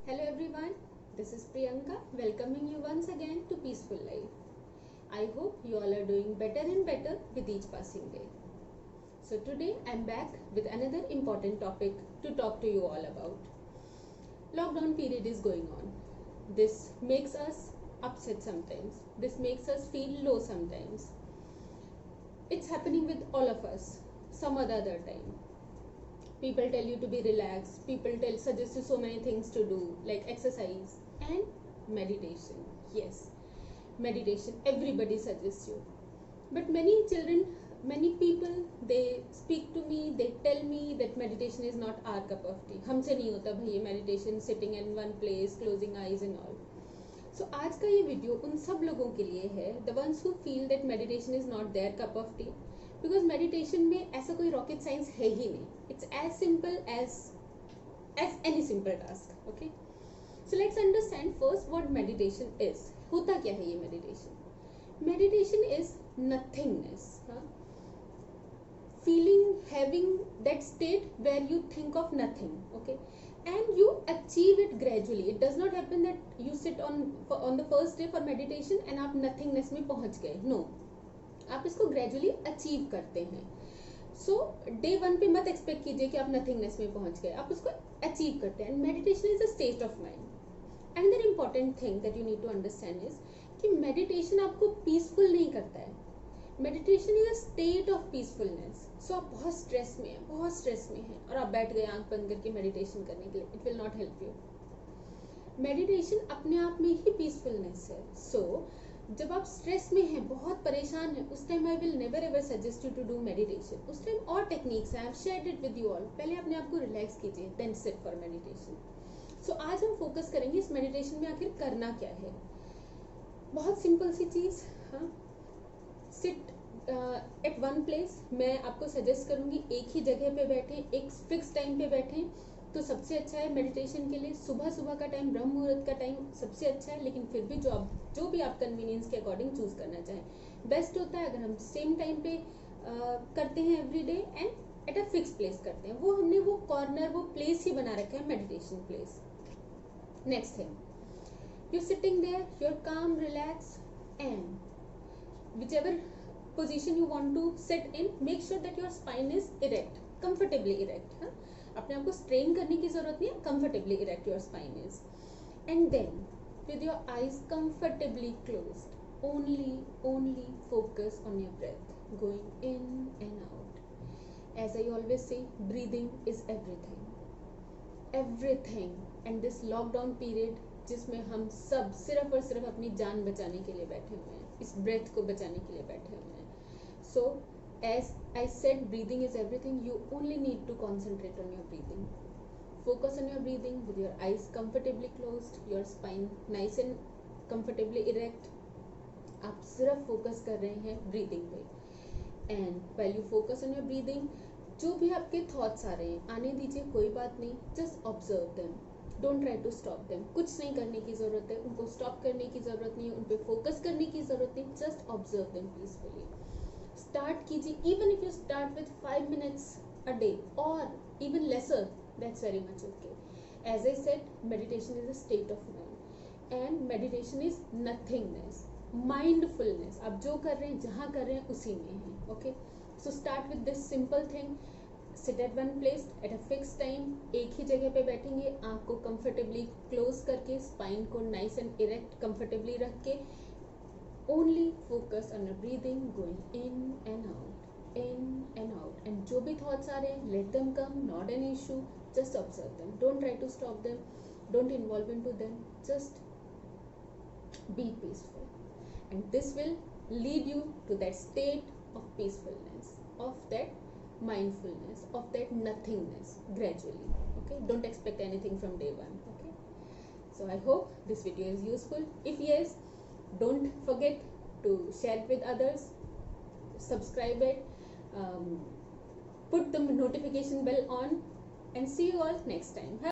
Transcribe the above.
Hello everyone, this is Priyanka welcoming you once again to Peaceful Life. I hope you all are doing better and better with each passing day. So today I am back with another important topic to talk to you all about. Lockdown period is going on. This makes us upset sometimes. This makes us feel low sometimes. It's happening with all of us some other time. People tell you to be relaxed. People suggest you so many things to do, like exercise and meditation. Yes, meditation. Everybody suggests you. But many children, many people, they speak to me. They tell me that meditation is not our cup of tea. हमसे नहीं होता भाई ये meditation, sitting in one place, closing eyes and all. So आज का ये video उन सब लोगों के लिए है, the ones who feel that meditation is not their cup of tea. Because meditation में ऐसा कोई रॉकेट साइंस है ही नहीं. It's as simple as any simple task. Okay, so let's understand first what meditation is. होता क्या है ये मेडिटेशन? Meditation is nothingness, feeling, having that state where you think of nothing. Okay, and you achieve it gradually. It does not happen that you sit on the first day for meditation and आप nothingness में पहुंच गए. No, आप इसको gradually achieve करते हैं. सो day one पे मत एक्सपेक्ट कीजिए कि आप नथिंगनेस में पहुंच गए. आप उसको अचीव करते हैं. Meditation is a state of mind. Another important thing that you need to understand is कि मेडिटेशन आपको पीसफुल नहीं करता है. Meditation is a state of peacefulness. So आप बहुत स्ट्रेस में हैं और आप बैठ गए आंख बंद करके मेडिटेशन करने के लिए. It will not help you. Meditation अपने आप में ही पीसफुलनेस है. सो जब आप स्ट्रेस में हैं, बहुत परेशान हैं, उस time I will never ever suggest you to do meditation. उस टाइम और टेक्निक्स हैं, I have shared it with you all. पहले अपने आप को रिलैक्स कीजिए, then sit for meditation. So आज हम फोकस करेंगे इस मेडिटेशन में आखिर करना क्या है. बहुत सिंपल सी चीज. हाँ, सिट एट वन प्लेस. मैं आपको सजेस्ट करूंगी एक ही जगह पे बैठे, एक फिक्स टाइम पे बैठे तो सबसे अच्छा है मेडिटेशन के लिए. सुबह का टाइम, ब्रह्म मुहूर्त का टाइम सबसे अच्छा है, लेकिन फिर भी जो भी आप कन्वीनियंस के अकॉर्डिंग चूज करना चाहें. बेस्ट होता है अगर हम सेम टाइम पे करते हैं every day and at a fix place करते हैं. हमने वो कॉर्नर, वो प्लेस ही बना रखा है, meditation place. Next thing, you sitting there, you are calm, relax and whichever position you want to sit in, make sure that your spine is erect, comfortably erect. अपने आप को स्ट्रेन करने की जरूरत नहीं है. Comfortably erect your spine is. And then with your eyes comfortably closed, only focus on your breath, going in and out. As I always say, breathing is everything. And this lockdown period जिसमें हम सब सिर्फ और सिर्फ अपनी जान बचाने के लिए बैठे हुए हैं, इस ब्रेथ को बचाने के लिए बैठे हुए हैं. So as I said, breathing is everything. You only need to concentrate on your breathing. Focus on your breathing with your eyes comfortably closed, your spine nice and comfortably erect. आप सिर्फ focus कर रहे हैं breathing पे. And while you focus on your breathing, जो भी आपके thoughts आ रहे हैं आने दीजिए, कोई बात नहीं. Just observe them, don't try to stop them. कुछ नहीं करने की जरूरत है, उनको स्टॉप करने की जरूरत नहीं है, उन पे फोकस करने की जरूरत नहीं. Just observe them peacefully. Start कीजिए. Even if you start with 5 minutes a day or even lesser, that's very much okay. As I said, meditation is a state of mind and meditation is nothingness, mindfulness. आप जो कर रहे हैं, जहाँ कर रहे हैं, उसी में हैं. Okay, so start with this simple thing. Sit at one place at a fixed time. एक ही जगह पे बैठेंगे, आँख को comfortably close करके, spine को nice and erect comfortably रख के. Only focus on your breathing, going in and out. And जो भी thoughts आ रहे हैं, let them come, not an issue. Just observe them. Don't try to stop them. Don't involve into them. Just be peaceful. And this will lead you to that state of peacefulness, of that mindfulness, of that nothingness gradually. Okay? Don't expect anything from day one. Okay? So I hope this video is useful. If yes, don't forget to share it with others, subscribe it, put the notification bell on, and see you all next time.